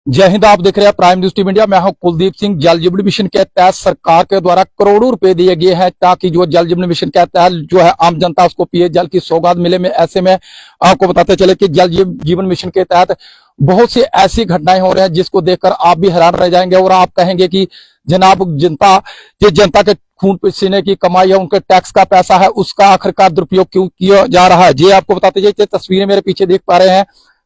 जय हिंद। आप देख रहे हैं प्राइम न्यूज टीवी इंडिया। मैं हूं कुलदीप सिंह। जल जीवन मिशन के तहत सरकार के द्वारा करोड़ों रुपए दिए गए हैं ताकि जो जल जीवन मिशन के तहत जो है आम जनता उसको पिए जल की सौगात मिले। में ऐसे में आपको बताते चले कि जल जीवन मिशन के तहत बहुत सी ऐसी घटनाएं हो रही हैं जिसको देखकर आप भी हैरान रह जाएंगे और आप कहेंगे कि जनाब जनता के खून पसीने की कमाई है, उनके टैक्स का पैसा है, उसका आखिरकार दुरुपयोग क्यों किया जा रहा है। ये आपको बताते चलिए। तस्वीरें मेरे पीछे देख पा रहे हैं,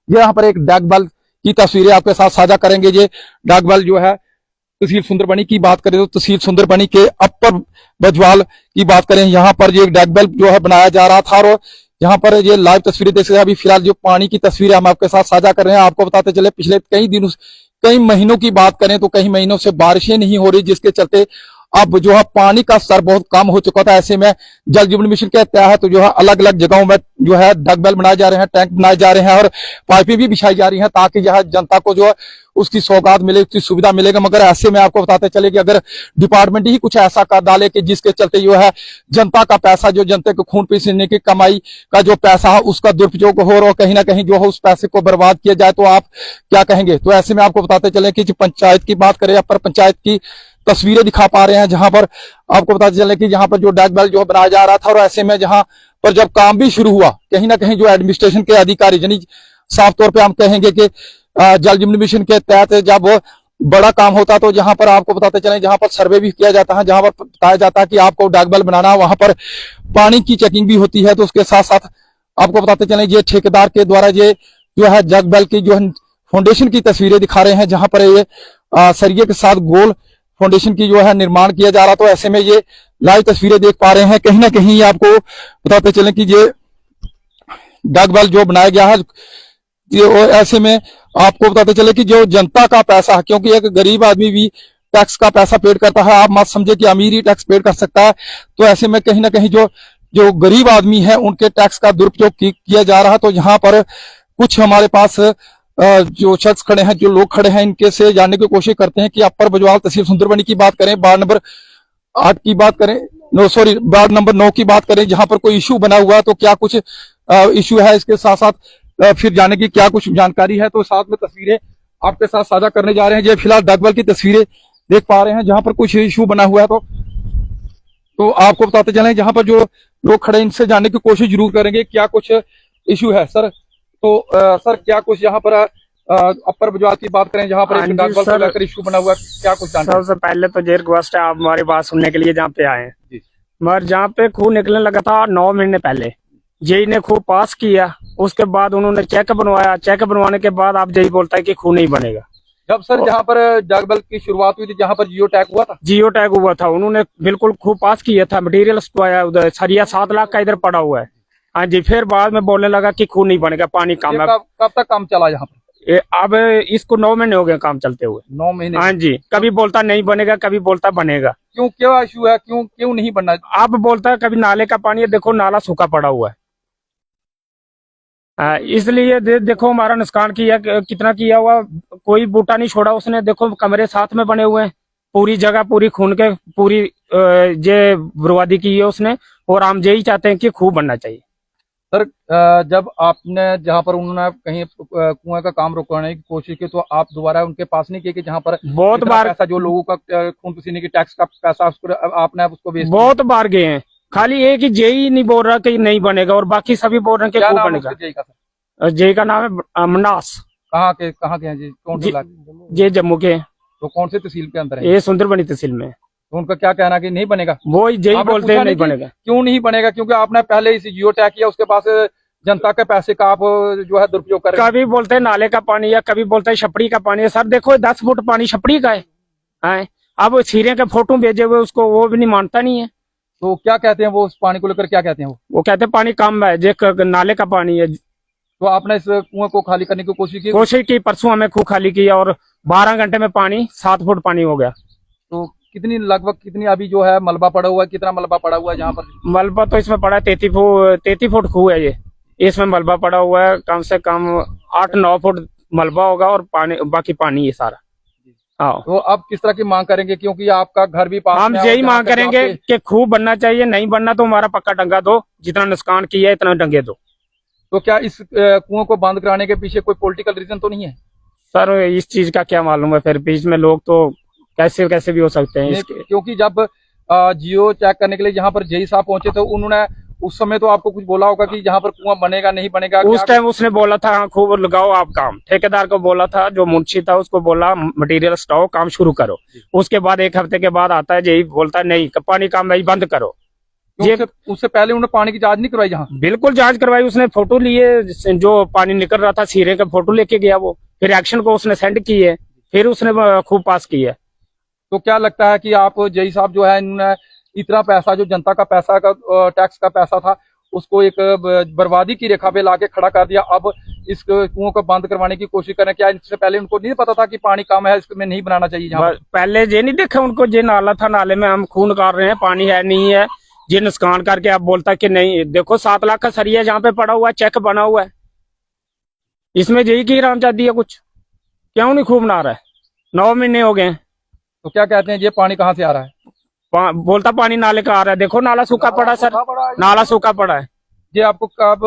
यहाँ पर एक डाकबल की तस्वीरें आपके साथ साझा करेंगे। ये डाकबल जो है तहसील सुंदरबनी की बात करें तो तहसील सुंदरबनी के अपर बजवाल की बात करें, यहाँ पर ये डाकबल जो है बनाया जा रहा था और यहाँ पर ये लाइव तस्वीरें देख सकते हैं। अभी फिलहाल जो पानी की तस्वीरें हम आपके साथ साझा कर रहे हैं, आपको बताते चले पिछले कई महीनों की बात करें तो कई महीनों से बारिशें नहीं हो रही, जिसके चलते अब जो है पानी का स्तर बहुत कम हो चुका था। ऐसे में जल जीवन मिशन के तहत तो जो है अलग अलग जगहों में जो है डगबेल बनाए जा रहे हैं, टैंक बनाए जा रहे हैं और पाइपें भी बिछाई जा रही हैं ताकि यह जनता को जो है उसकी सौगात मिले, उसकी सुविधा मिलेगा। मगर ऐसे में आपको बताते चले कि अगर डिपार्टमेंट ही कुछ ऐसा कर डाले कि जिसके चलते जो है जनता का पैसा, जो जनता को खून पसीने की कमाई का जो पैसा है उसका दुरुपयोग हो और कहीं ना कहीं जो है उस पैसे को बर्बाद किया जाए, तो आप क्या कहेंगे। तो ऐसे में आपको बताते चले कि पंचायत की बात करें, अपर पंचायत की तस्वीरें दिखा पा रहे हैं जहां पर आपको बताते चले कि जहां पर जो डैकबेल जो बनाया जा रहा था और ऐसे में जहां पर जब काम भी शुरू हुआ, कहीं ना कहीं जो एडमिनिस्ट्रेशन के अधिकारी यानी साफ तौर पे हम कहेंगे कि जल जीवन मिशन के तहत जब बड़ा काम होता तो जहां पर आपको बताते चले जहां पर सर्वे भी किया जाता है, जहां पर बताया जाता है कि आपको डैकबेल बनाना है, वहां पर पानी की चेकिंग भी होती है। तो उसके साथ साथ आपको बताते चले ये ठेकेदार के द्वारा ये जो है डैकबेल की जो है फाउंडेशन की तस्वीरें दिखा रहे हैं जहां पर ये सरिये के साथ गोल फाउंडेशन की जो है निर्माण किया जा रहा। तो ऐसे में ये लाइव तस्वीरें देख पा रहे हैं, कहीं ना कहीं आपको बताते चले कि ये डैकबेल जो बनाया गया है और ऐसे में आपको बताते चले कि जो जनता का पैसा है, क्योंकि एक गरीब आदमी भी टैक्स का पैसा पेड करता है, आप मत समझे कि अमीर ही टैक्स पेड कर सकता है। तो ऐसे में कहीं ना कहीं जो गरीब आदमी है उनके टैक्स का दुरुपयोग किया जा रहा है। तो यहाँ पर कुछ हमारे पास जो शख्स खड़े हैं, जो लोग खड़े हैं, इनके से जानने की कोशिश करते हैं कि अपर बजवाल तहसील सुंदरबनी की बात करें, वार्ड नंबर 8 की बात करें, वार्ड नंबर 9 की बात करें, जहां पर कोई इशू बना हुआ है तो क्या कुछ इशू है, इसके साथ साथ फिर जाने की क्या कुछ जानकारी है। तो साथ में तस्वीरें आपके साथ साझा करने जा रहे हैं। ये फिलहाल डैकबेल की तस्वीरें देख पा रहे हैं जहां पर कुछ इशू बना हुआ है। तो आपको बताते चले जहां पर जो लोग खड़े इनसे जानने की कोशिश जरूर करेंगे क्या कुछ इशू है। सर तो सर क्या कुछ यहाँ पर अपर बजवाल की बात करें जहाँ पर एक डैकबेल को लेकर इशू बना हुआ है, क्या कुछ जानते हैं? सबसे पहले तो ये रिक्वेस्ट है, आप हमारी बात सुनने के लिए जहाँ पे आए हैं। मगर जहाँ पे खूह निकलने लगा था 9 महीने पहले जेई ने खूह पास किया, उसके बाद उन्होंने चेक बनवाया। चेक बनवाने के बाद आप जेई बोलता है कि खूह नहीं बनेगा। जब सर जहाँ पर डैकबेल की शुरुआत हुई थी, जहाँ पर जियो टैग हुआ था, जियो टैग हुआ था, उन्होंने बिल्कुल खूह पास किया था, मटीरियल आया उधर सरिया 7 लाख का इधर पड़ा हुआ है। हाँ जी, फिर बाद में बोलने लगा कि खूह नहीं बनेगा, पानी कम है। कब तक काम चला यहाँ पर? अब इसको 9 महीने हो गए काम चलते हुए। 9 महीने? हाँ जी, कभी बोलता नहीं बनेगा, कभी बोलता बनेगा। क्यों, क्या इशू है, क्यों नहीं बनना? अब बोलता है कभी नाले का पानी है, देखो नाला सूखा पड़ा हुआ है। इसलिए देखो हमारा नुकसान किया, कितना किया हुआ, कोई बूटा नहीं छोड़ा उसने। देखो कमरे साथ में बने हुए हैं, पूरी जगह पूरी खून के पूरी ये बर्बादी की है उसने। और हम यही चाहते हैं कि खूह बनना चाहिए। सर जब आपने जहाँ पर उन्होंने कहीं कुएं का काम रुकवाने की कोशिश की तो आप दोबारा उनके पास नहीं किए कि जहाँ पर बहुत बार पैसा जो लोगों का खून पसीने की टैक्स का पैसा आपने उसको बहुत बार गए हैं, खाली एक ही जेई नहीं बोल रहा कि नहीं बनेगा और बाकी सभी बोल रहे हैं कि खूह बनेगा। जेई का नाम है मनास। कहाँ के हैं जी? कौन से इलाके? ये जम्मू के। तो कौन से तहसील के अंदर है? ये सुंदरबनी तहसील में। तो उनका क्या कहना कि नहीं बनेगा? वो जेई बोलते हैं नहीं बनेगा। क्यों नहीं बनेगा? क्योंकि आपने पहले इस जियो टैग किया, उसके पास जनता के पैसे का आप जो है दुरुपयोग कर रहे हैं। कभी बोलते हैं नाले का पानी है, कभी बोलते हैं छपड़ी का पानी है। सर देखो 10 फुट पानी छपड़ी का है। अब सीरे के फोटो भेजे हुए उसको, वो भी नहीं मानता नहीं है। तो क्या कहते हैं वो उस पानी को लेकर, क्या कहते हैं वो कहते हैं पानी कम है, जो नाले का पानी है। तो आपने इस कुएं को खाली करने की कोशिश की? परसों हमें खूह खाली किया और 12 घंटे में पानी 7 फुट पानी हो गया। तो लगभग कितनी अभी जो है मलबा पड़ा हुआ है, कितना मलबा पड़ा हुआ है जहाँ पर? मलबा तो इसमें पड़ा है 33 फुट खूह है ये। इसमें मलबा पड़ा हुआ है कम से कम 8-9 फुट मलबा होगा और पानी, बाकी पानी है सारा। हाँ, तो अब किस तरह की मांग करेंगे, क्योंकि आपका घर भी पास हम यही मांग करेंगे कि खूह बनना चाहिए। नहीं बनना तो हमारा पक्का डंगा दो, जितना नुकसान किया है इतना डंगे दो। तो क्या इस कुएं को बंद कराने के पीछे कोई पॉलिटिकल रीजन तो नहीं है? सर इस चीज का क्या मालूम है, फिर बीच में लोग तो कैसे कैसे भी हो सकते हैं इसके। क्योंकि जब जियो चेक करने के लिए जहाँ पर जेई साहब पहुंचे तो उन्होंने उस समय तो आपको कुछ बोला होगा कि जहाँ पर कुआं बनेगा नहीं बनेगा, उस टाइम उसने बोला था हाँ खूब लगाओ आप काम, ठेकेदार को बोला था, जो मुंशी था उसको बोला मटेरियल स्टॉक काम शुरू करो। उसके बाद 1 हफ्ते के बाद आता है यही बोलता है नहीं पानी काम भाई बंद करो। ये उससे पहले उन्होंने पानी की जांच नहीं करवाई? जहाँ बिल्कुल जांच करवाई उसने, फोटो लिए, जो पानी निकल रहा था सीरे का फोटो लेके गया वो, फिर एक्शन को उसने सेंड किए, फिर उसने खूब पास किया। तो क्या लगता है कि आप जेई साहब जो है इन्होंने इतना पैसा, जो जनता का पैसा का टैक्स का पैसा था, उसको एक बर्बादी की रेखा पे लाके खड़ा कर दिया, अब इस कुओं को बंद करवाने की कोशिश करें? क्या इससे पहले उनको नहीं पता था कि पानी कम है, इसमें नहीं बनाना चाहिए? जहाँ पहले ये नहीं देखा उनको, ये नाला था, नाले में हम खून कर रहे हैं, पानी है नहीं है, ये नुकसान करके अब बोलता कि नहीं देखो 7 लाख का सरिया जहाँ पे पड़ा हुआ है, चेक बना हुआ है, इसमें यही की रामजादी है, कुछ क्यों नहीं खूब ना रहा है? 9 महीने हो गए। तो क्या कहते हैं, ये पानी कहाँ से आ रहा है? बोलता पानी नाले का आ रहा है, देखो नाला सूखा पड़ा सर, नाला सूखा पड़ा है। ये आपको कब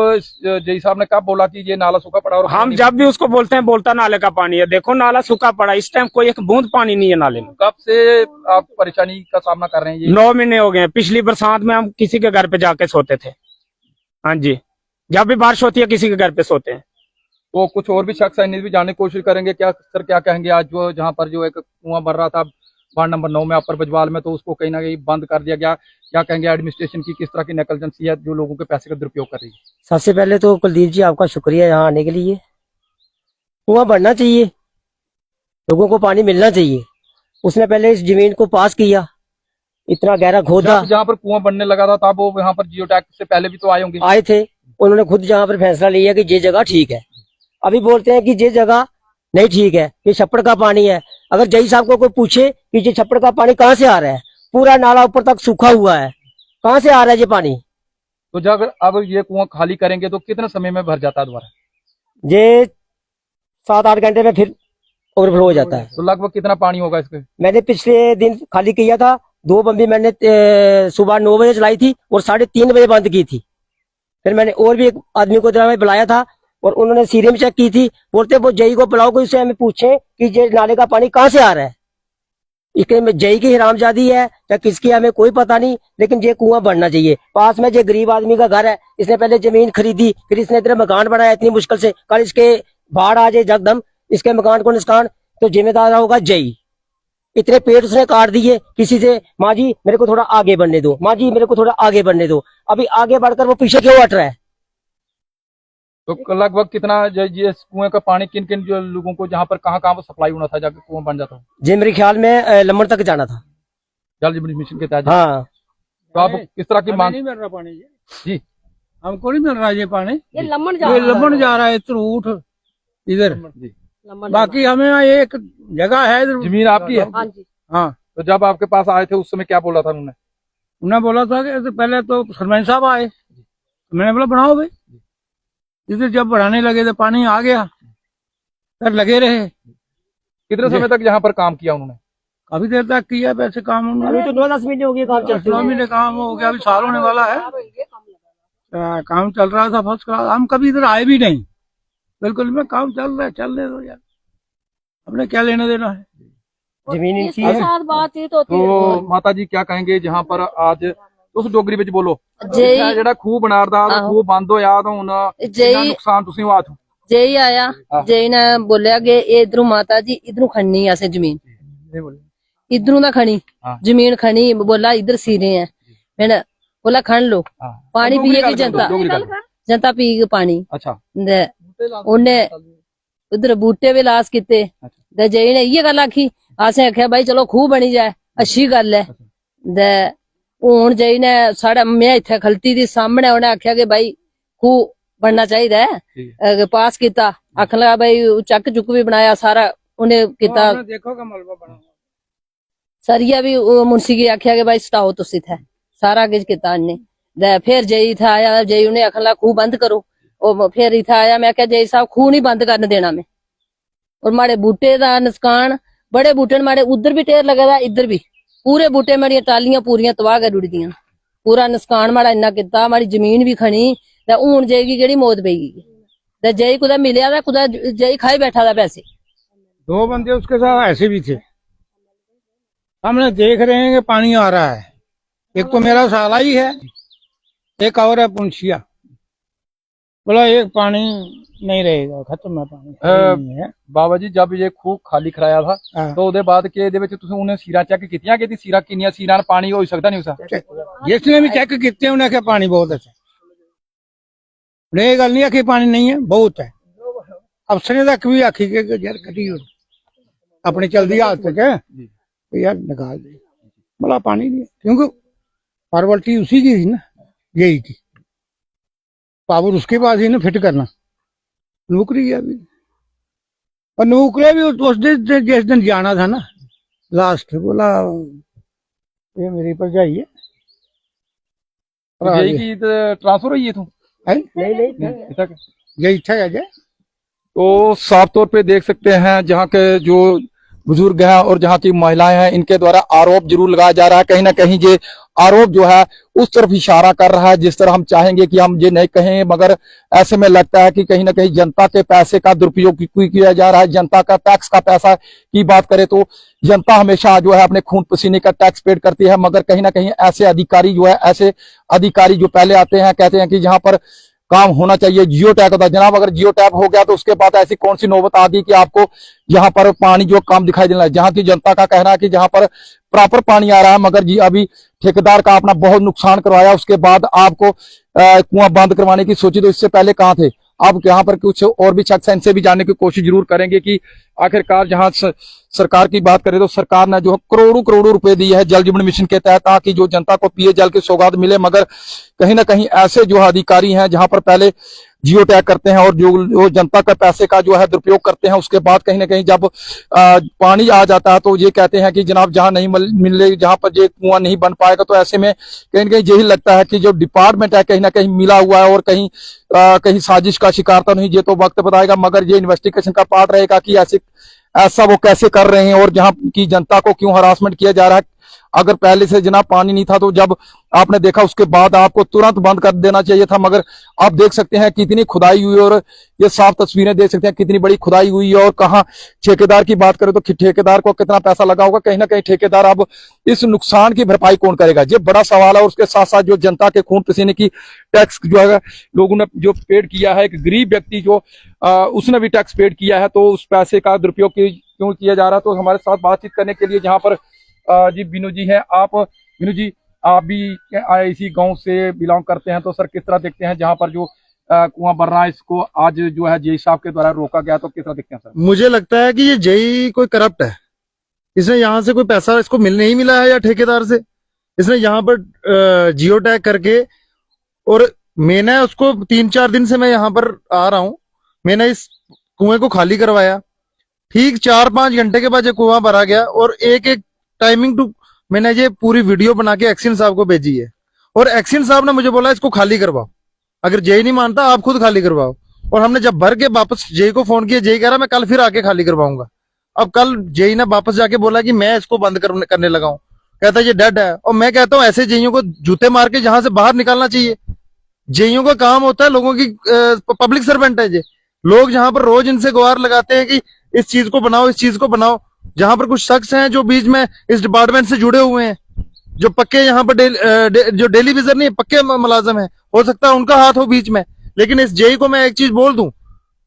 जेई साहब ने कब बोला कि ये नाला सूखा पड़ा? और हम जब भी उसको बोलते हैं बोलता नाले का पानी है, देखो नाला सूखा पड़ा, इस टाइम कोई एक बूंद पानी नहीं है नाले में। कब से आप परेशानी का सामना कर रहे हैं? ये 9 महीने हो गए। पिछली बरसात में हम किसी के घर पे जाके सोते थे। हाँ जी, जब भी बारिश होती है किसी के घर पे सोते हैं। तो कुछ और भी शख्स है, भी जानने की कोशिश करेंगे। क्या सर क्या कहेंगे, आज जो जहाँ पर जो एक कुआं बन रहा था वार्ड नंबर 9 में अपर बजवाल में, तो उसको कहीं ना कहीं बंद कर दिया गया, क्या कहेंगे एडमिनिस्ट्रेशन की किस तरह की नेगलिजेंसी है जो लोगों के पैसे का दुरुपयोग कर रही है? सबसे पहले तो कुलदीप जी आपका शुक्रिया यहाँ आने के लिए। कुआं बढ़ना चाहिए, लोगों को पानी मिलना चाहिए। उसने पहले इस जमीन को पास किया, इतना गहरा खोदा। जहाँ पर कुआं बनने लगा था तब वो यहाँ पर जियो टैग से पहले भी तो आए होंगे? आए थे, उन्होंने खुद जहाँ पर फैसला लिया कि ये जगह ठीक है। अभी बोलते हैं कि ये जगह नहीं ठीक है, ये छप्पड़ का पानी है। अगर जई साहब को कोई पूछे कि ये छप्पड़ का पानी कहाँ से आ रहा है, पूरा नाला ऊपर तक सूखा हुआ है, कहाँ से आ रहा है ये पानी? तो जब अब ये कुआं खाली करेंगे तो कितने समय में भर जाता है दोबारा? ये 7-8 घंटे में फिर ओवरफ्लो हो जाता है। तो लगभग कितना पानी होगा इसके? मैंने पिछले दिन खाली किया था, 2 बम्बी मैंने सुबह 9 बजे चलाई थी और 3:30 बजे बंद की थी। फिर मैंने और भी एक आदमी को बुलाया था और उन्होंने सीरे में चेक की थी। बोलते वो जई को बुलाओ, कोई उससे हमें पूछे कि ये नाले का पानी कहाँ से आ रहा है। इसके में जई की हरामजादी है या किसकी हमें कोई पता नहीं, लेकिन ये कुआं बढ़ना चाहिए। पास में जो गरीब आदमी का घर है, इसने पहले जमीन खरीदी, फिर इसने इतना मकान बनाया इतनी मुश्किल से, कल इसके बाढ़ आ जाए जगदम, इसके मकान को नुकसान, तो जिम्मेदार होगा जई। इतने पेड़ उसने काट दिए किसी से, माँ जी मेरे को थोड़ा आगे बढ़ने दो, माँ जी मेरे को थोड़ा आगे बढ़ने दो। अभी आगे बढ़कर वो पीछे क्यों हट रहा है? तो लगभग कितना ये कुएं का पानी किन किन जो लोगों को जहाँ पर कहाँ सप्लाई होना था जाकर कुआं बन जाता? जी मेरे ख्याल में लम्बड़ तक जाना था, जल जीवन मिशन के तहत। हाँ। तो आप किस तरह की मांग? नहीं मिल रहा पानी जी, हमको नहीं मिल रहा ये पानी, ये लम्बड़ जा रहा है इधर इधर। जी। बाकी हमें यहाँ एक जगह है इधर, जमीन आपकी है? हाँ जी। हाँ। तो जब आपके पास आए थे उस समय क्या बोला था उन्होंने? उन्होंने बोला था कि पहले तो सरपंच साहब आए, तो मैंने बोला बनाओ भाई। इधर जब बढ़ाने लगे तो पानी आ गया, फिर लगे रहे। कितने समय तक यहाँ पर काम किया उन्होंने? काफी देर तक किया वैसे काम अभी तो 9-10 महीने हो गए काम चलते 9 महीने काम हो गया, अभी साल होने वाला है। काम चल रहा था फर्स्ट क्लास। हम कभी इधर आए भी नहीं, बिल्कुल में काम चल रहा है, चलने दो यार, हमने क्या लेना देना है। जमीन इनकी इसके है। साथ बातचीत होती है। तो माता जी क्या कहेंगे जहाँ पर आज उस डोगरी ਵਿੱਚ बोलो जई ਜਿਹੜਾ ਖੂਹ ਬਣਾਰਦਾ ਖੂਹ ਬੰਦ ਹੋਇਆ ਤਾਂ ਹੁਣ ਕਿੰਨਾ ਨੁਕਸਾਨ ਤੁਸੀਂ ਉਹ ਆਥੋ? जई आया, जई ने बोलिया कि इधरों माता जी इधरों खड़नी है असें जमीन, इधरों दा खड़ी जमीन खड़ी, बोला इधर सीरे हैं। मैंने बोला खन लो, पानी पिएगी जनता, जनता पिएगी पानी। अच्छा। उन्हें उधर बूटे भी लास किते, जई ने ये गल आखी, असें आख्या भाई चलो खूह बनी जाए, अच्छी गल है। ते हुन जई ने साढ़े मैं इत्थे खलती दी सामने उन्हें आख्या कि भाई खूह बनना चाहिए है, पास किया। आखन लगा भाई चक चुक भी बनाया सारा उन्हें किता, देखो का मलबा बना सरिया भी मुंशी की आख्या कि भाई स्टाओ तुस इत्थे, सारा किश किता इन्हें। फिर जई इत्थे आया, जई उन्हें आखन लगा खूह बंद करो। और फिर इत्थे आया, मैं क्या जई साहब खूह नहीं बंद करने देना मैं। और माड़े बूटे दा नुकसान, बड़े बूटे माड़े उधर भी ढेर लगा था, इधर भी पूरे बूटे मेरी टालियां पूरियां तबाह कर उड़दियां, पूरा नुकसान माड़ा इन्ना किता। माड़ी जमीन भी खनी ते हुन जई गी केड़ी मौत पेगी ते जई कुदै मिलिया ते कुदै जई खाई बैठा दा पैसे। 2 बंदे उसके साथ ऐसे भी थे। हमने देख रहे हैं कि पानी आ रहा है। एक तो मेरा साला ही है, एक और है पुंछिया। बोला एक पानी नहीं रहेगा, खत्म है पानी। नहीं है। बाबा जी जब ये खूह खाली कराया था हाँ। तो ਉਹਦੇ ਬਾਅਦ ਕਿ ਇਹਦੇ ਵਿੱਚ ਤੁਸੀਂ ਉਹਨੇ ਸੀਰਾ ਚੈੱਕ ਕੀਤੀਆਂ ਕਿ ਸੀਰਾ ਕਿੰਨੀਆਂ ਸੀਰਾਂ ਨਾਲ ਪਾਣੀ ਹੋ ਸਕਦਾ ਨਹੀਂ ਉਸਾ जिसने भी चेक किए उन्हें आख्या पानी बहुत अच्छा। ये गल नहीं आखी पानी नहीं है, बहुत है। अफसर तक भी आखी के यार कटी अपनी चलती हालत च यार निकाल दे, बोला पानी नहीं है। क्योंकि फॉर्मेलिटी उसी की थी ना, यही थी। पावर उसके पास ही ना फिट करना। नौकरी है अभी, और नौकरी भी उस दिन जिस दिन जाना था ना लास्ट, बोला ये मेरी भरजाई है। यही की ट्रांसफर हुई है तू नहीं ये इच्छा है जे। तो साफ तौर पे देख सकते हैं जहाँ के जो बुजुर्ग हैं और जहाँ की महिलाएं हैं इनके द्वारा आरोप जरूर लगाया जा रहा है। कहीं ना कहीं ये आरोप जो है उस तरफ इशारा कर रहा है जिस तरह हम चाहेंगे कि हम ये नहीं कहें, मगर ऐसे में लगता है कि कहीं ना कहीं जनता के पैसे का दुरुपयोग किया जा रहा है। जनता का टैक्स का पैसा की बात करें तो जनता हमेशा जो है अपने खून पसीने का टैक्स पेड करती है, मगर कहीं ना कहीं ऐसे अधिकारी जो है, ऐसे अधिकारी जो पहले आते हैं कहते हैं कि जहां पर काम होना चाहिए जियो टैग होता है। जनाब अगर जियो टैग हो गया तो उसके बाद ऐसी कौन सी नौबत आ गई कि आपको यहाँ पर पानी जो काम दिखाई देना है। जहाँ की जनता का कहना है कि जहाँ पर प्रॉपर पानी आ रहा है, मगर जी अभी ठेकेदार का अपना बहुत नुकसान करवाया, उसके बाद आपको कुआं बंद करवाने की सोची, तो इससे पहले कहाँ थे। अब यहाँ पर कुछ और भी शख्स इनसे भी जानने की कोशिश जरूर करेंगे कि आखिरकार जहां सरकार की बात करें तो सरकार ने जो करोड़ों करोड़ों रुपए दिए है जल जीवन मिशन के तहत ताकि जो जनता को पिए जल की सौगात मिले, मगर कहीं ना कहीं ऐसे जो अधिकारी हैं जहां पर पहले जियो टैग करते हैं और जो जनता का पैसे का जो है दुरुपयोग करते हैं, उसके बाद कहीं ना कहीं जब पानी आ जाता है तो ये कहते हैं कि जनाब जहां नहीं मिले, जहां पर ये कुआं नहीं बन पाएगा। तो ऐसे में कहीं ना कहीं यही लगता है कि जो डिपार्टमेंट है कहीं ना कहीं मिला हुआ है और कहीं साजिश का शिकार तो नहीं, ये तो वक्त बताएगा, मगर ये इन्वेस्टिगेशन का पार्ट रहेगा कि ऐसा वो कैसे कर रहे हैं और जहां की जनता को क्यों हरासमेंट किया जा रहा है। अगर पहले से जनाब पानी नहीं था तो जब आपने देखा उसके बाद आपको तुरंत बंद कर देना चाहिए था, मगर आप देख सकते हैं कितनी खुदाई हुई और ये साफ तस्वीरें देख सकते हैं कितनी बड़ी खुदाई हुई है। और कहाँ ठेकेदार की बात करें तो ठेकेदार को कितना पैसा लगा होगा, कहीं ना कहीं ठेकेदार अब इस नुकसान की भरपाई कौन करेगा, ये बड़ा सवाल है। और उसके साथ साथ जो जनता के खून पसीने की टैक्स जो है लोगों ने जो पेड किया है, एक गरीब व्यक्ति जो उसने भी टैक्स पेड किया है, तो उस पैसे का दुरुपयोग क्यों किया जा रहा है। तो हमारे साथ बातचीत करने के लिए जहाँ पर जी बिनू जी हैं, आप बिनू जी आप भी इसी गांव से बिलोंग करते हैं, तो सर किस तरह देखते हैं जहां पर जो कुआं बन रहा है इसको आज जो है जेई साहब के द्वारा रोका गया, तो किस तरह देखते हैं सर? मुझे लगता है कि ये जेई कोई करप्ट है। इसने यहाँ से कोई पैसा इसको नहीं मिला है या ठेकेदार से, इसने यहाँ पर जियो टैग करके, और मैंने उसको 3-4 दिन से मैं यहाँ पर आ रहा हूँ, मैंने इस कुएं को खाली करवाया। ठीक 4-5 घंटे के बाद ये कुआं भरा गया और एक टाइमिंग टू मैंने ये पूरी वीडियो बना के एक्शन साहब को भेजी है, और एक्शन साहब ने मुझे बोला इसको खाली करवाओ, अगर जेई नहीं मानता आप खुद खाली करवाओ। और हमने जब भर के वापस जेई को फोन किया, जेई कह रहा मैं कल फिर आके खाली करवाऊंगा। अब कल जेई ने वापस जाके बोला कि मैं इसको बंद करने लगा हूँ, कहता ये डेड है। और मैं कहता हूँ ऐसे जेईओ को जूते मार के जहां से बाहर निकालना चाहिए। जेईओ का काम होता है लोगों की पब्लिक सर्वेंट है ये लोग, जहां पर रोज इनसे गुहार लगाते हैं कि इस चीज को बनाओ, इस चीज को बनाओ। जहां पर कुछ शख्स हैं जो बीच में इस डिपार्टमेंट से जुड़े हुए हैं, जो पक्के यहाँ पर जो डेली विजर नहीं पक्के मुलाजिम है, हो सकता है उनका हाथ हो बीच में। लेकिन इस जेई को मैं एक चीज बोल दूं,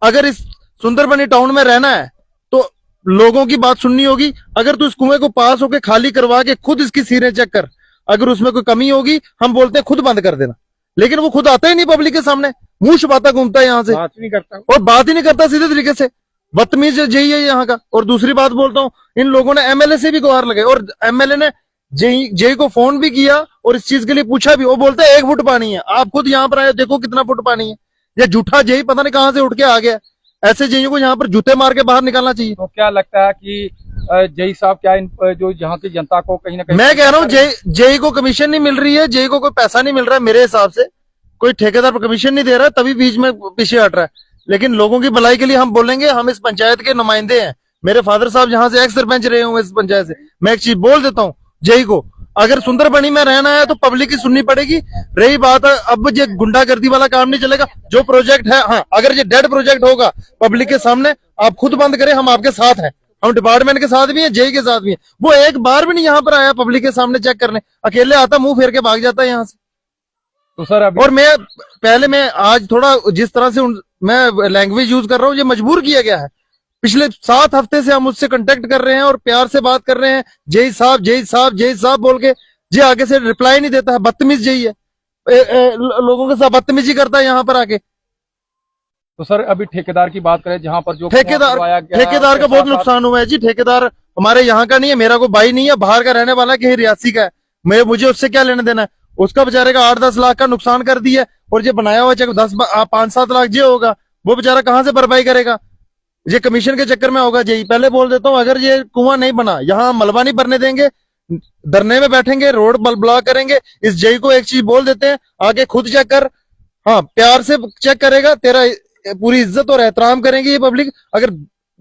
अगर इस सुंदरबनी टाउन में रहना है तो लोगों की बात सुननी होगी। अगर तू इस कुएं को पास होके खाली करवा के खुद इसकी सीरें चेक कर, अगर उसमें कोई कमी होगी हम बोलते हैं खुद बंद कर देना, लेकिन वो खुद आता ही नहीं पब्लिक के सामने, मुंह छुपाता घूमता है यहाँ से, बात नहीं करता और बात ही नहीं करता सीधे तरीके से। बदतमीज जेई है यहाँ का। और दूसरी बात बोलता हूँ, इन लोगों ने एमएलए से भी गुहार लगाई और एमएलए ने जेई को फोन भी किया और इस चीज के लिए पूछा भी। वो बोलते हैं 1 फुट पानी है, आप खुद यहाँ पर आए देखो कितना फुट पानी है। ये झूठा जेई पता नहीं कहाँ से उठ के आ गया। ऐसे जेईओ को यहाँ पर जूते मार के बाहर निकालना चाहिए। तो क्या लगता है कि जेई साहब क्या इन जो यहाँ की जनता को कहीं ना कहीं, मैं कह रहा हूँ जेई को कमीशन नहीं मिल रही है, जेई को कोई पैसा नहीं मिल रहा है, मेरे हिसाब से कोई ठेकेदार कमीशन नहीं दे रहा है, तभी बीच में पीछे हट रहा है। लेकिन लोगों की भलाई के लिए हम बोलेंगे, हम इस पंचायत के नुमाइंदे हैं। मेरे फादर साहब जहां से एक्स सरपंच रहे हूँ इस पंचायत से, मैं एक चीज बोल देता हूँ जेई को, अगर सुंदरबनी में रहना है तो पब्लिक की सुननी पड़ेगी। रही बात है अब ये गुंडागर्दी वाला काम नहीं चलेगा। जो प्रोजेक्ट है, हाँ अगर ये डेड प्रोजेक्ट होगा पब्लिक के सामने, आप खुद बंद करें, हम आपके साथ हैं, हम डिपार्टमेंट के साथ भी हैं, जेई के साथ भी हैं। वो एक बार भी नहीं यहाँ पर आया पब्लिक के सामने चेक करने, अकेले आता मुंह फेर के भाग जाता है यहाँ से। तो सर अभी और मैं आज थोड़ा जिस तरह से मैं लैंग्वेज यूज कर रहा हूँ, ये मजबूर किया गया है। पिछले 7 हफ्ते से हम उससे कांटेक्ट कर रहे हैं और प्यार से बात कर रहे हैं, जेई साहब जेई साहब जेई साहब बोल के, जे आगे से रिप्लाई नहीं देता है, बदतमीज जेई है, लोगों के साथ बदतमीजी करता है यहाँ पर आके। तो सर अभी ठेकेदार की बात करें, जहां पर जो ठेकेदार का बहुत नुकसान हुआ है जी। ठेकेदार हमारे यहाँ का नहीं है, मेरा कोई भाई नहीं है, बाहर का रहने वाला कहीं रियासी का है, मुझे उससे क्या लेना देना है। उसका बेचारे का 8-10 लाख का नुकसान कर दिया, और जो बनाया हुआ चेक 5-7 लाख जो होगा, वो बेचारा कहाँ से भरपाई करेगा? ये कमीशन के चक्कर में होगा। जी पहले बोल देता हूँ, अगर ये कुआं नहीं बना, यहाँ मलबा नहीं भरने देंगे, धरने में बैठेंगे, रोड ब्लॉक करेंगे। इस जेई को एक चीज बोल देते हैं, आगे खुद चेक कर, हाँ प्यार से चेक करेगा, तेरा पूरी इज्जत और एहतराम करेंगे ये पब्लिक। अगर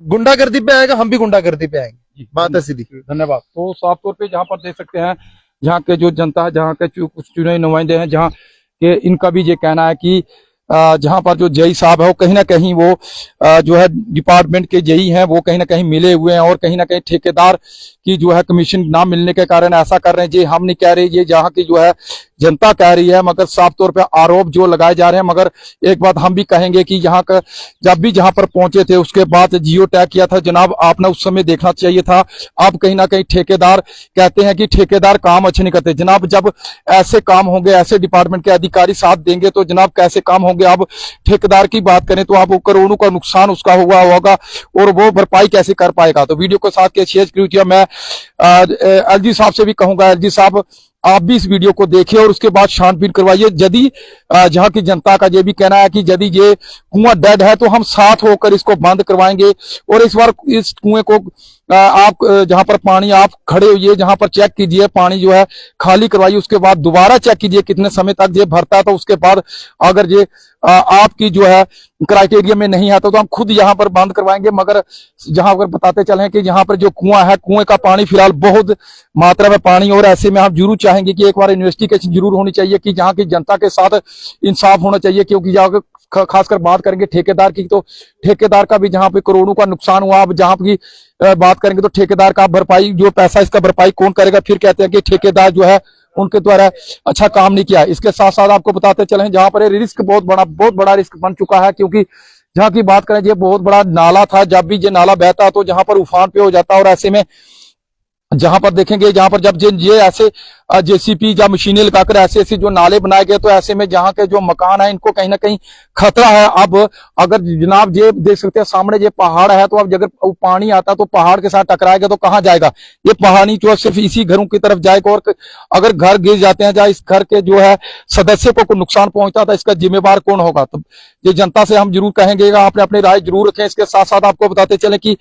गुंडागर्दी पे आएगा, हम भी गुंडागर्दी पे आएंगे, बात है सीधी। धन्यवाद। तो साफ तौर पे जहां पर देख सकते हैं, जहाँ के जो जनता है, जहाँ के कुछ चुने नुमाइंदे हैं, जहाँ के इनका भी ये कहना है कि जहां पर जो जेई साहब है वो कहीं ना कहीं वो जो है डिपार्टमेंट के जेई हैं, वो कहीं ना कहीं मिले हुए हैं, और कहीं ना कहीं ठेकेदार की जो है कमीशन ना मिलने के कारण ऐसा कर रहे हैं। ये हम नहीं कह रहे, ये जहाँ की जो है जनता कह रही है, मगर साफ तौर पे आरोप जो लगाए जा रहे हैं। मगर एक बात हम भी कहेंगे कि यहाँ का जब भी जहां पर पहुंचे थे, उसके बाद जियो टैग किया था जनाब, आपने उस समय देखना चाहिए था। अब कहीं ना कहीं ठेकेदार कहते हैं कि ठेकेदार काम अच्छे नहीं करते। जनाब जब ऐसे काम होंगे, ऐसे डिपार्टमेंट के अधिकारी साथ देंगे, तो जनाब कैसे काम होंगे? अब ठेकेदार की बात करें तो अब करोड़ों का नुकसान उसका हुआ होगा, और वो भरपाई कैसे कर पाएगा? तो वीडियो को साथ के शेयर कीजिए। मैं एलजी साहब से भी कहूंगा, एलजी साहब आप भी इस वीडियो को देखिए और उसके बाद छानबीन करवाइए। यदि जहां की जनता का ये भी कहना है कि यदि ये कुआं डेड है तो हम साथ होकर इसको बंद करवाएंगे, और इस बार इस कुएं को आप जहां पर पानी आप खड़े होइए, जहां पर चेक कीजिए, पानी जो है खाली करवाइए, उसके बाद दोबारा चेक कीजिए कितने समय तक ये भरता है। तो उसके बाद अगर ये आपकी जो है क्राइटेरिया में नहीं आता तो हम खुद यहाँ पर बंद करवाएंगे। मगर जहां पर बताते चले कि यहाँ पर जो कुआं है, कुएं का पानी फिलहाल बहुत मात्रा में पानी, और ऐसे में हम जरूर चाहेंगे कि एक बार इन्वेस्टिगेशन जरूर होनी चाहिए, कि जहाँ की जनता के साथ इंसाफ होना चाहिए। क्योंकि जहाँ खासकर बात करेंगे ठेकेदार की, तो ठेकेदार का भी जहां पे करोड़ों का नुकसान हुआ, अब जहां की बात करेंगे तो ठेकेदार का भरपाई, जो पैसा इसका भरपाई कौन करेगा? फिर कहते हैं कि ठेकेदार जो है उनके द्वारा अच्छा काम नहीं किया। इसके साथ साथ आपको बताते चले, जहां पर रिस्क बहुत बड़ा रिस्क बन चुका है, क्योंकि जहां की बात करें, ये बहुत बड़ा नाला था, जब भी ये नाला बहता तो जहां पर उफान पे हो जाता, और ऐसे में जहां पर देखेंगे, जहां पर जब ये ऐसे जेसीपी या मशीनें लगाकर ऐसे ऐसे जो नाले बनाए गए, तो ऐसे में जहां के जो मकान है इनको कहीं ना कहीं खतरा है। अब अगर जनाब ये देख सकते हैं सामने ये पहाड़ है, तो अब अगर पानी आता तो पहाड़ के साथ टकराएगा तो कहाँ जाएगा? ये पहाड़ी जो सिर्फ इसी घरों की तरफ जाएगा, और अगर घर गिर जाते हैं या इस घर के जो है सदस्य को नुकसान पहुंचता था, इसका जिम्मेवार कौन होगा? तो ये जनता से हम जरूर कहेंगे, आपने अपनी राय जरूर रखें। इसके साथ साथ आपको बताते चले कि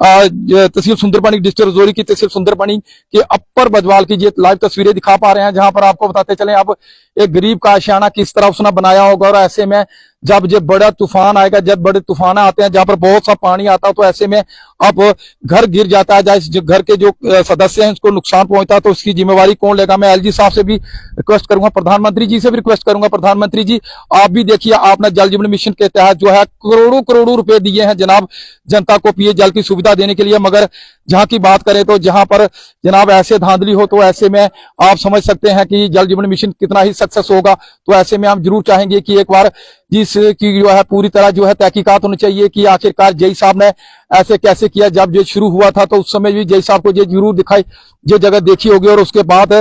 तहसील सुंदरबनी, डिस्ट्रिक्ट रजौरी की तहसील सुंदरबनी के अपर बजवाल की ये लाइव तस्वीरें दिखा पा रहे हैं, जहां पर आपको बताते चले अब एक गरीब का आशियाना किस तरह उसने बनाया होगा। और ऐसे में जब ये बड़ा तूफान आएगा, जब बड़े तूफान आते हैं जहां पर बहुत सा पानी आता है, तो ऐसे में अब घर गिर जाता है, जो घर के जो सदस्य हैं उसको नुकसान पहुंचता है, तो उसकी जिम्मेवारी कौन लेगा? मैं एलजी साहब से भी रिक्वेस्ट करूंगा, प्रधानमंत्री जी से भी रिक्वेस्ट करूंगा, प्रधानमंत्री जी आप भी देखिए, आपने जल जीवन मिशन के तहत जो है करोड़ों रुपए दिए हैं जनाब जनता को पिए जल की सुविधा देने के लिए। मगर जहां की बात करें तो जहां पर जनाब ऐसे धांधली हो, तो ऐसे में आप समझ सकते हैं कि जल जीवन मिशन कितना ही सक्सेस होगा। तो ऐसे में हम जरूर चाहेंगे कि एक बार जिसकी जो है पूरी तरह जो है तहकीकात होनी चाहिए कि आखिरकार जेई साहब ने ऐसे कैसे किया। जब ये शुरू हुआ था तो उस समय भी जेई साहब को ये जरूर दिखाई, ये जगह देखी होगी, और उसके बाद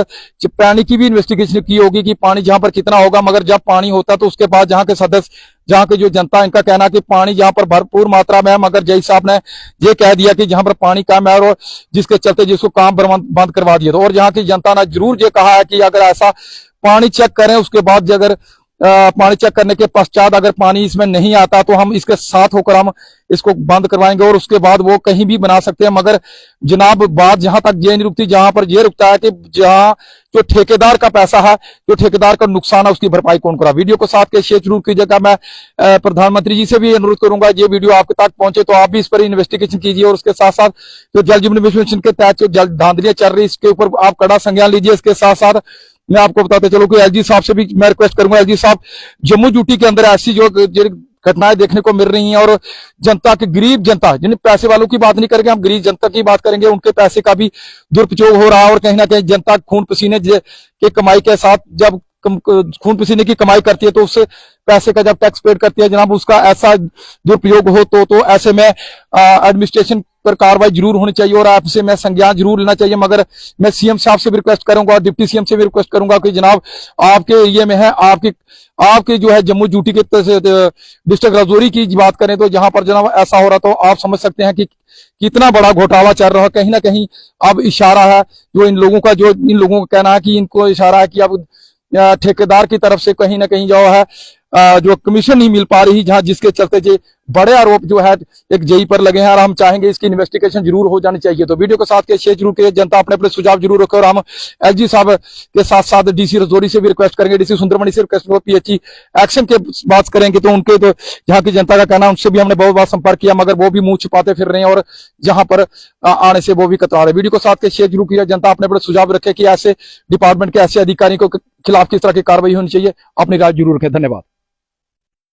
पानी की भी इन्वेस्टिगेशन की होगी कि पानी जहां पर कितना होगा। मगर जब पानी होता तो उसके बाद जहां के सदस्य, जहां के जो जनता, इनका कहना कि पानी जहां पर भरपूर मात्रा में है, मगर जेई साहब ने ये कह दिया कि जहां पर पानी कम है, और जिसके चलते जिसको काम बंद करवा दिया। और जहां की जनता ने जरूर ये कहा है कि अगर ऐसा पानी चेक करें, उसके बाद अगर पानी चेक करने के पश्चात अगर पानी इसमें नहीं आता तो हम इसके साथ होकर हम इसको बंद करवाएंगे, और उसके बाद वो कहीं भी बना सकते हैं। मगर जनाब बात जहां तक ये नहीं रुकती, जहां पर ये रुकता है कि जहां जो ठेकेदार का पैसा है, जो ठेकेदार का नुकसान है, उसकी भरपाई कौन करा? वीडियो को साथ के शेयर जरूर कीजिएगा। मैं प्रधानमंत्री जी से भी अनुरोध करूंगा, ये वीडियो आपके तक पहुंचे तो आप भी इस पर इन्वेस्टिगेशन कीजिए, और उसके साथ साथ जो जल जीवन मिशन के तहत जो जल धांधलियां चल रही, इसके ऊपर आप कड़ा संज्ञान लीजिए। इसके साथ साथ मैं आपको बताते चलो कि एलजी साहब से भी मैं रिक्वेस्ट करूंगा, एलजी साहब जम्मू यूटी के अंदर ऐसी जो घटनाएं देखने को मिल रही हैं। और जनता की, गरीब जनता, जिन पैसे वालों की बात नहीं करेंगे, हम गरीब जनता की बात करेंगे, उनके पैसे का भी दुरुपयोग हो रहा है। और कहीं ना कहीं जनता खून पसीने के कमाई के साथ जब खून पसीने की कमाई करती है तो उस पैसे का जब टैक्स पेड करती है जनाब, उसका ऐसा दुरुपयोग हो तो ऐसे में एडमिनिस्ट्रेशन पर कार्रवाई जरूर होनी चाहिए और आपसे मैं संज्ञान जरूर लेना चाहिए। मगर मैं सीएम साहब से भी रिक्वेस्ट करूंगा, डिप्टी सीएम से भी रिक्वेस्ट करूंगा कि जनाब आपके एरिया में है, आपके जो है जम्मू यूटी के डिस्ट्रिक्ट राजौरी की बात करें तो जहां पर जनाब ऐसा हो रहा तो आप समझ सकते हैं कि कितना बड़ा घोटाला चल रहा है। कहीं ना कहीं अब इशारा है, जो इन लोगों का कहना है कि इनको इशारा है कि अब ठेकेदार की तरफ से कहीं ना कहीं जो है जो कमीशन नहीं मिल पा रही, जहां जिसके चलते जो बड़े आरोप जो है एक जेई पर लगे हैं। और हम चाहेंगे इसकी इन्वेस्टिगेशन जरूर हो जानी चाहिए। तो वीडियो को साथ के शेयर जरूर करिए, जनता अपने अपने सुझाव जरूर रखे। और हम एसजी साहब के साथ साथ डीसी रजौरी से भी रिक्वेस्ट करेंगे, डीसी सुंदरमणि से रिक्वेस्ट करेंगे, पीएचई एक्शन के बात करेंगे तो उनके तो जहाँ की जनता का कहना, उनसे भी हमने बहुत बार संपर्क किया मगर वो भी मुंह छिपाते फिर रहे हैं और जहां पर आने से वो भी कतरा रहे। वीडियो को साथ के शेयर जरूर किया, जनता अपने अपने सुझाव रखे कि ऐसे डिपार्टमेंट के ऐसे अधिकारियों के खिलाफ किस तरह की कार्रवाई होनी चाहिए। अपनी राय जरूर रखें। धन्यवाद।